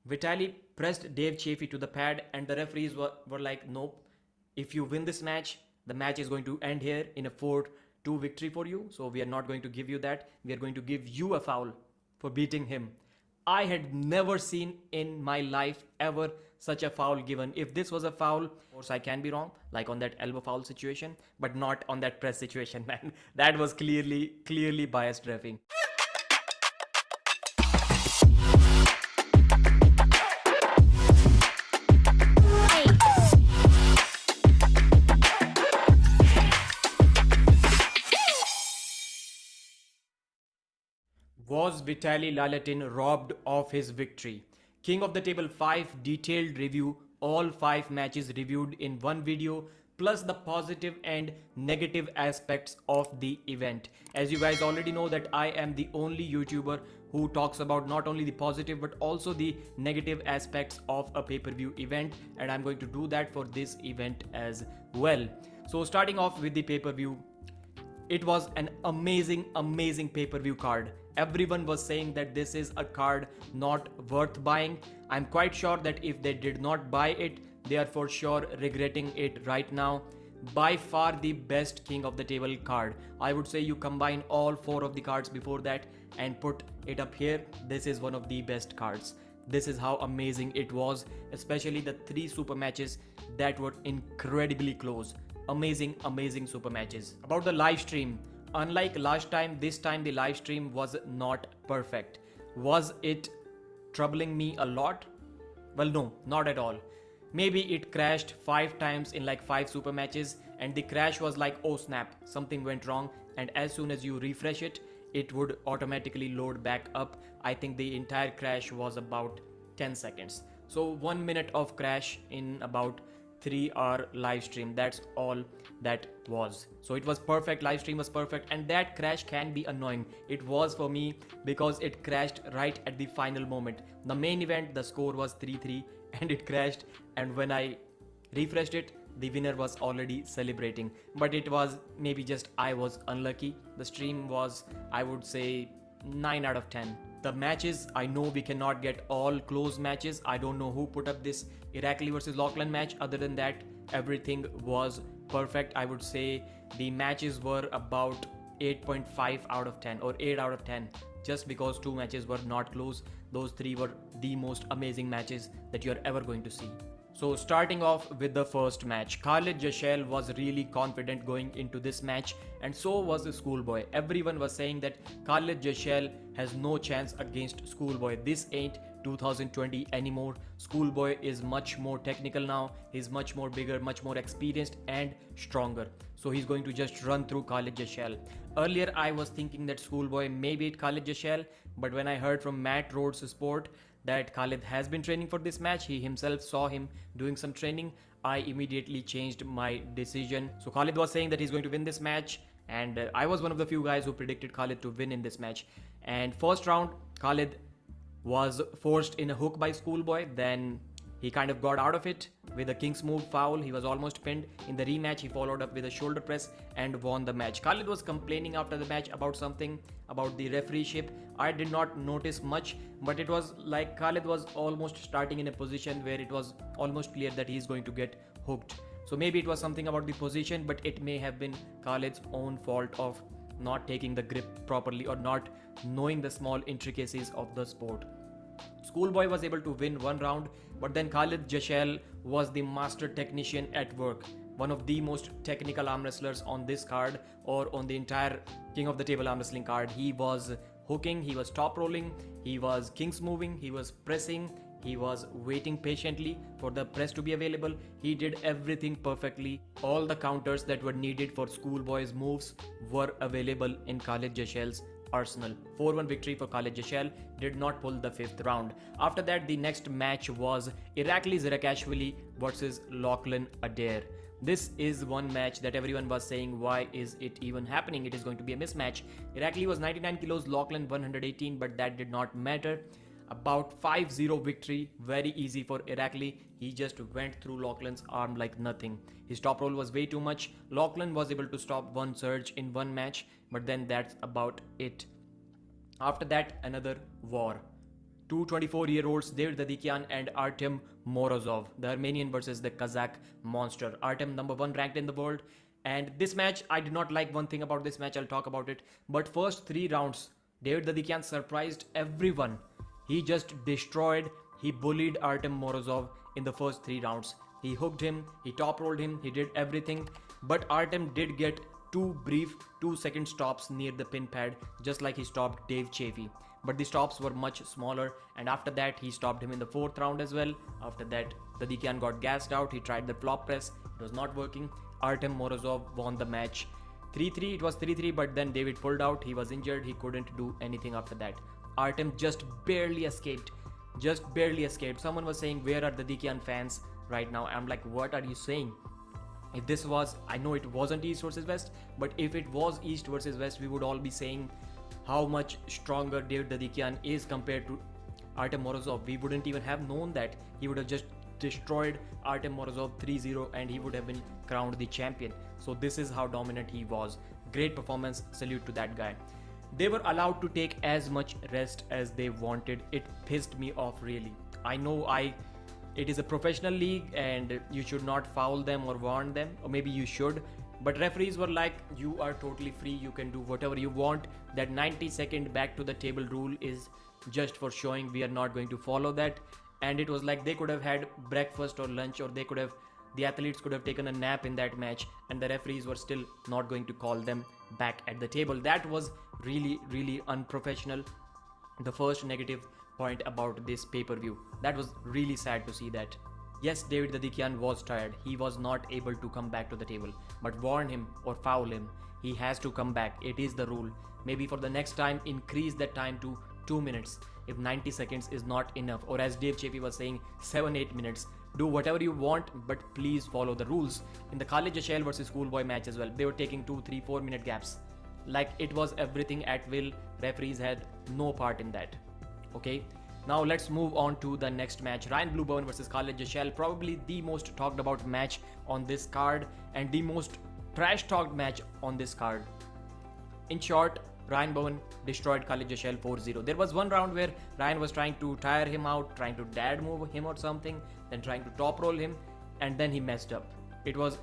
Vitaly pressed Dave Chaffee to the pad, and the referees were like, nope, if you win this match, the match is going to end here in a 4-2 victory for you. So we are not going to give you that. We are going to give you a foul for beating him. I had never seen in my life ever such a foul given. If this was a foul, of course I can be wrong, like on that elbow foul situation, but not on that press situation, man. That was clearly biased reffing. Was Vitaly Laletin robbed of his victory? King of the Table 5 detailed review, all 5 matches reviewed in one video, plus the positive and negative aspects of the event. As you guys already know that I am the only YouTuber who talks about not only the positive but also the negative aspects of a pay-per-view event, and I'm going to do that for this event as well. So starting off with the pay-per-view, it was an amazing pay-per-view card. Everyone was saying that this is a card not worth buying. I'm quite sure that if they did not buy it, they are for sure regretting it right now. By far the best King of the Table card. I would say you combine all 4 of the cards before that and put it up here. This is one of the best cards. This is how amazing it was, especially the 3 super matches that were incredibly close. Amazing super matches. About the live stream, unlike last time, this time the live stream was not perfect. Was it troubling me a lot? Well, no, not at all. Maybe it crashed 5 times in like 5 super matches, and the crash was like, oh snap, something went wrong, and as soon as you refresh it, it would automatically load back up. I think the entire crash was about 10 seconds. So 1 minute of crash in about 3-hour live stream. That's all that was. So it was perfect. Live stream was perfect, and that crash can be annoying. It was for me because it crashed right at the final moment. The main event, the score was 3-3 and it crashed, and when I refreshed it, the winner was already celebrating. But it was maybe just I was unlucky. The stream was, I would say, 9 out of 10. The matches, I know we cannot get all close matches. I don't know who put up this Irakli versus Lachlan match. Other than that, everything was perfect. I would say the matches were about 8.5 out of 10 or 8 out of 10, just because 2 matches were not close. Those 3 were the most amazing matches that you're ever going to see. So starting off with the first match, Khalid Jashell was really confident going into this match, and so was the Schoolboy. Everyone was saying that Khalid Jashell has no chance against Schoolboy. This ain't 2020 anymore. Schoolboy is much more technical now. He's much more bigger, much more experienced and stronger. So he's going to just run through Khalid Jashell. Earlier I was thinking that Schoolboy may beat Khalid Jashell, but when I heard from Matt Rhodes Sport that Khalid has been training for this match, he himself saw him doing some training, I immediately changed my decision. So Khalid was saying that he's going to win this match, and I was one of the few guys who predicted Khalid to win in this match. And first round, Khalid was forced in a hook by Schoolboy, then he kind of got out of it with a king's move foul. He was almost pinned. In the rematch, he followed up with a shoulder press and won the match. Khalid was complaining after the match about something, about the refereeship. I did not notice much, but it was like Khalid was almost starting in a position where it was almost clear that he's going to get hooked. So maybe it was something about the position, but it may have been Khalid's own fault of not taking the grip properly or not knowing the small intricacies of the sport. Schoolboy was able to win 1 round, but then Khalid Jashell was the master technician at work. One of the most technical arm wrestlers on this card or on the entire King of the Table arm wrestling card. He was hooking, he was top rolling, he was kings moving, he was pressing, he was waiting patiently for the press to be available. He did everything perfectly. All the counters that were needed for Schoolboy's moves were available in Khalid Jashell's arsenal. 4-1 victory for Khalid Jashell, did not pull the 5th round. After that, the next match was Irakli Zirakashvili versus Lachlan Adair. This is one match that everyone was saying, why is it even happening? It is going to be a mismatch. Irakli was 99 kilos, Lachlan 118, but that did not matter. About 5-0 victory, very easy for Irakli. He just went through Lachlan's arm like nothing. His top roll was way too much. Lachlan was able to stop one surge in one match, but then that's about it. After that, another war. two 24-year-olds, Dadikyan and Artyom Morozov, the Armenian versus the Kazakh monster. Artyom #1 ranked in the world. And this match, I did not like one thing about this match, I'll talk about it. But first 3 rounds, Dadikyan surprised everyone. He just destroyed, he bullied Artyom Morozov in the first 3 rounds. He hooked him, he top rolled him, he did everything. But Artyom did get 2 brief 2-second stops near the pin pad, just like he stopped Chaffee. But the stops were much smaller, and after that he stopped him in the 4th round as well. After that, Dadikyan got gassed out, he tried the flop press, it was not working. Artyom Morozov won the match 3-3. It was 3-3, but then David pulled out, he was injured, he couldn't do anything after that. Artyom just barely escaped. Someone was saying, where are the Dadikyan fans right now? I'm like, what are you saying? If this was, I know it wasn't East versus West, but if it was East versus West, we would all be saying how much stronger Dadikyan is compared to Artyom Morozov. We wouldn't even have known that. He would have just destroyed Artyom Morozov 3-0 and he would have been crowned the champion. So this is how dominant he was. Great performance, salute to that guy. They were allowed to take as much rest as they wanted. It pissed me off really. I know it is a professional league and you should not foul them or warn them, or maybe you should, but referees were like, you are totally free, you can do whatever you want. That 90-second back to the table rule is just for showing, we are not going to follow that. And it was like they could have had breakfast or lunch, or the athletes could have taken a nap in that match, and the referees were still not going to call them back at the table. That was really, really unprofessional. The first negative point about this pay-per-view. That was really sad to see that. Yes, Dadikyan was tired. He was not able to come back to the table. But warn him or foul him. He has to come back. It is the rule. Maybe for the next time, increase that time to 2 minutes. If 90 seconds is not enough, or as Chaffee was saying, 7-8 minutes. Do whatever you want, but please follow the rules. In the Khalid Jashell versus Schoolboy match as well, they were taking 2, 3, 4 minute gaps. Like it was everything at will. Referees had no part in that. Okay, now let's move on to the next match. Bowen versus Khalid Jashell, probably the most talked about match on this card and the most trash talked match on this card. In short, Bowen destroyed Khalid Jashell 4-0. There was one round where Ryan was trying to tire him out, trying to dad move him or something, then trying to top roll him, and then he messed up. It was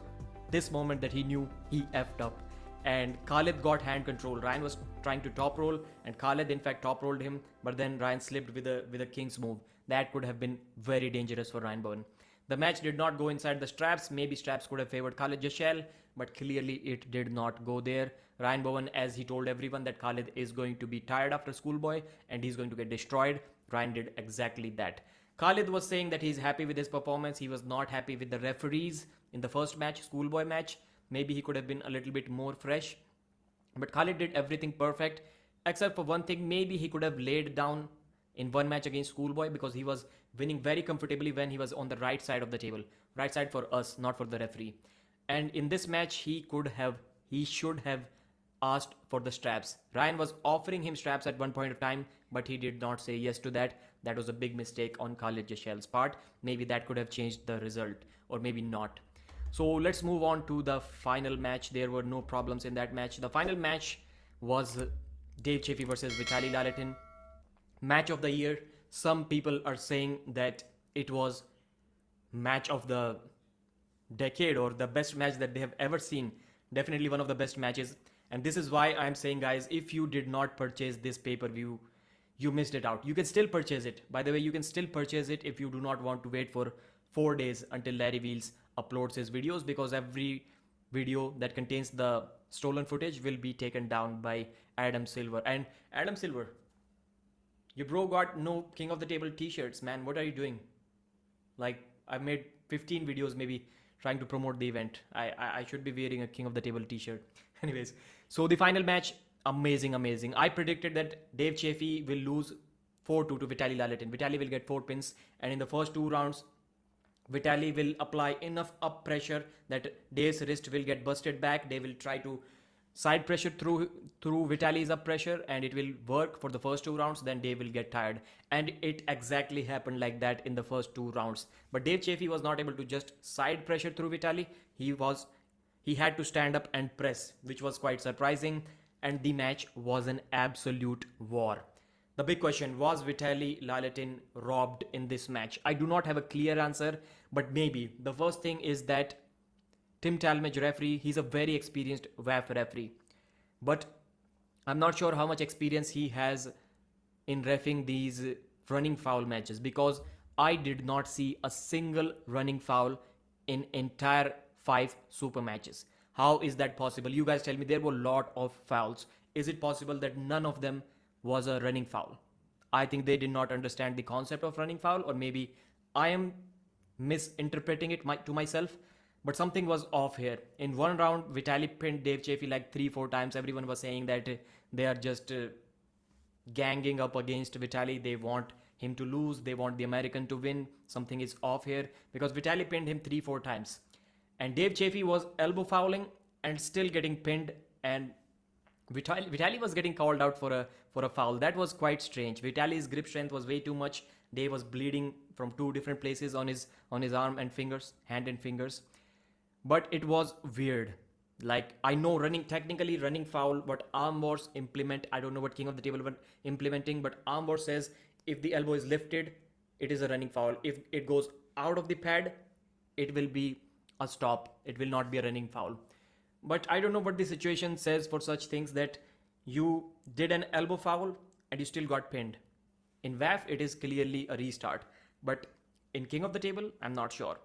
this moment that he knew he effed up. And Khalid got hand control. Ryan was trying to top roll and Khalid in fact top rolled him, but then Ryan slipped with a king's move. That could have been very dangerous for Bowen. The match did not go inside the straps. Maybe straps could have favored Khalid Jashell, but clearly it did not go there. Bowen, as he told everyone that Khalid is going to be tired after Schoolboy and he's going to get destroyed, Ryan did exactly that. Khalid was saying that he's happy with his performance. He was not happy with the referees in the first match, Schoolboy match. Maybe he could have been a little bit more fresh. But Khalid did everything perfect, except for one thing. Maybe he could have laid down in one match against Schoolboy, because he was winning very comfortably when he was on the right side of the table. Right side for us, not for the referee. And in this match, he should have asked for the straps. Ryan was offering him straps at one point of time, but he did not say yes to that. That was a big mistake on Khalid Jashell's part. Maybe that could have changed the result, or maybe not. So let's move on to the final match. There were no problems in that match. The final match was Chaffee versus Vitaly Laletin. Match of the year. Some people are saying that it was match of the decade, or the best match that they have ever seen. Definitely one of the best matches. And this is why I'm saying, guys, if you did not purchase this pay-per-view, you missed it out. You can still purchase it. By the way, you can still purchase it if you do not want to wait for 4 days until Larry Wheels uploads his videos, because every video that contains the stolen footage will be taken down by Adam Silver. And Adam Silver, your bro got no King of the Table t-shirts, man. What are you doing? Like, I've made 15 videos maybe trying to promote the event. I should be wearing a King of the Table t-shirt. Anyways, so the final match, amazing. I predicted that Chaffee will lose 4-2 to Vitaly Laletin. Vitaly will get 4 pins, and in the first 2 rounds, Vitaly will apply enough up pressure that Dave's wrist will get busted back. They will try to side pressure through Vitaly's up pressure, and it will work for the first 2 rounds. Then Dave will get tired, and it exactly happened like that in the first 2 rounds. But Chaffee was not able to just side pressure through Vitaly. He had to stand up and press, which was quite surprising. And the match was an absolute war. The big question, was Vitaly Laletin robbed in this match? I do not have a clear answer, but maybe. The first thing is that Tim Talmadge referee, he's a very experienced WAF referee. But I'm not sure how much experience he has in reffing these running foul matches, because I did not see a single running foul in entire 5 super matches. How is that possible? You guys tell me. There were a lot of fouls. Is it possible that none of them was a running foul? I think they did not understand the concept of running foul, or maybe I am misinterpreting it to myself. But something was off here. In one round, Vitaly pinned Dave Chaffee like 3-4 times. Everyone was saying that they are just ganging up against Vitaly. They want him to lose. They want the American to win. Something is off here, because Vitaly pinned him 3-4 times. And Dave Chaffee was elbow fouling and still getting pinned. And Vitaly was getting called out for a foul. That was quite strange. Vitaly's grip strength was way too much. Dave was bleeding from 2 different places on his arm and fingers, hand and fingers. But it was weird. Like, I know technically running foul, what arm wars implement. I don't know what King of the Table were implementing, but arm war says if the elbow is lifted, it is a running foul. If it goes out of the pad, it will be a stop. It will not be a running foul. But I don't know what the situation says for such things, that you did an elbow foul and you still got pinned. In WAF, it is clearly a restart. But in King of the Table, I'm not sure.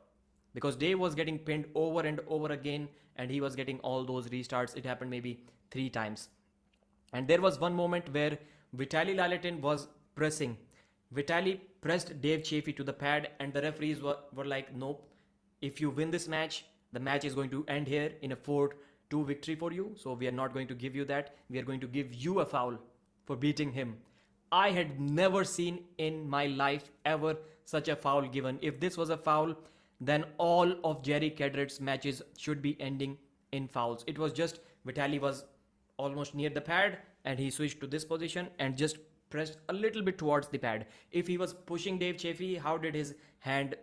Because Dave was getting pinned over and over again, and he was getting all those restarts. It happened maybe 3 times. And there was one moment where Vitaly Laletin was pressing. Vitaly pressed Dave Chaffee to the pad, and the referees were like, nope, if you win this match, the match is going to end here in a 4-2 victory for you. So we are not going to give you that. We are going to give you a foul for beating him. I had never seen in my life ever such a foul given. If this was a foul, then all of Jerry Cadret's matches should be ending in fouls. It was just Vitaly was almost near the pad and he switched to this position and just pressed a little bit towards the pad. If he was pushing Dave Chaffee, how did his hand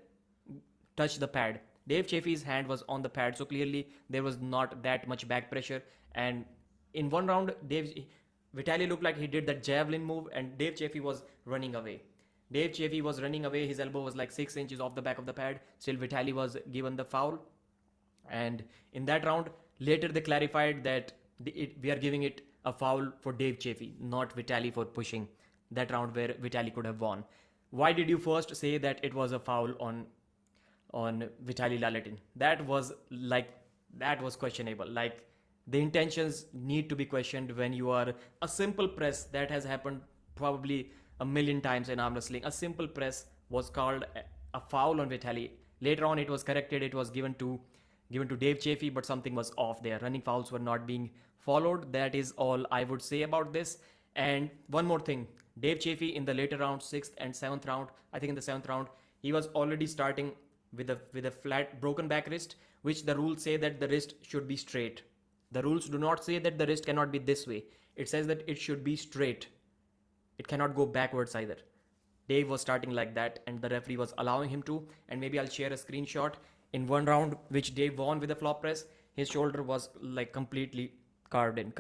touch the pad? Dave Chaffee's hand was on the pad, so clearly there was not that much back pressure. And in one round, Vitaly looked like he did that javelin move, and Dave Chaffee was running away. Dave Chaffee was running away. His elbow was like 6 inches off the back of the pad. Still, Vitaly was given the foul. And in that round, later they clarified that we are giving it a foul for Dave Chaffee, not Vitaly for pushing. That round where Vitaly could have won. Why did you first say that it was a foul on Vitaly Laletin? That was questionable. Like, the intentions need to be questioned when you are a simple press. That has happened probably a million times in arm wrestling. A simple press was called a foul on Vitaly. Later on, it was corrected. It was given to Dave Chaffee, but something was off there. Running fouls were not being followed. That is all I would say about this. And one more thing, Dave Chaffee in the later round, 6th and 7th round, I think in the 7th round, he was already starting with a flat broken back wrist, which the rules say that the wrist should be straight. The rules do not say that the wrist cannot be this way. It says that it should be straight. It cannot go backwards either. Dave was starting like that, and the referee was allowing him to. And maybe I'll share a screenshot. In one round, which Dave won with a flop press, his shoulder was like completely carved in.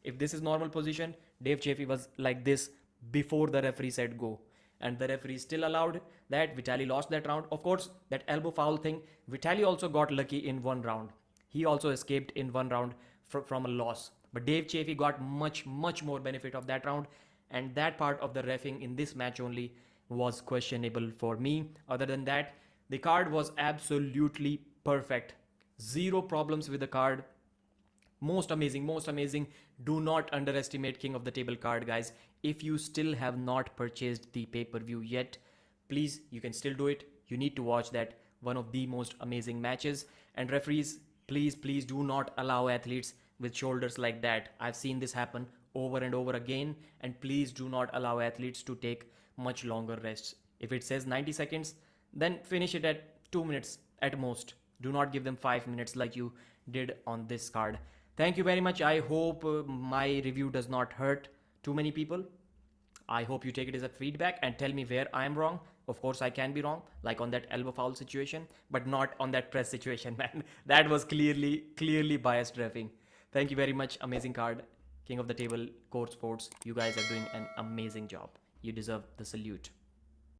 If this is normal position, Dave Chaffee was like this before the referee said go. And the referee still allowed that. Vitaly lost that round. Of course, that elbow foul thing, Vitaly also got lucky in one round. He also escaped in one round from a loss. But Dave Chaffee got much, much more benefit of that round. And that part of the reffing in this match only was questionable for me. Other than that, the card was absolutely perfect. Zero problems with the card. Most amazing. Do not underestimate King of the Table card, guys. If you still have not purchased the pay-per-view yet, please, you can still do it. You need to watch that. One of the most amazing matches. And referees, please do not allow athletes with shoulders like that. I've seen this happen over and over again. And please do not allow athletes to take much longer rests. If it says 90 seconds, then finish it at 2 minutes at most. Do not give them 5 minutes like you did on this card. Thank you very much. I hope my review does not hurt too many people. I hope you take it as a feedback and tell me where I am wrong. Of course, I can be wrong, like on that elbow foul situation, but not on that press situation, man. That was clearly biased reffing. Thank you very much. Amazing card. King of the Table, Court Sports, you guys are doing an amazing job. You deserve the salute.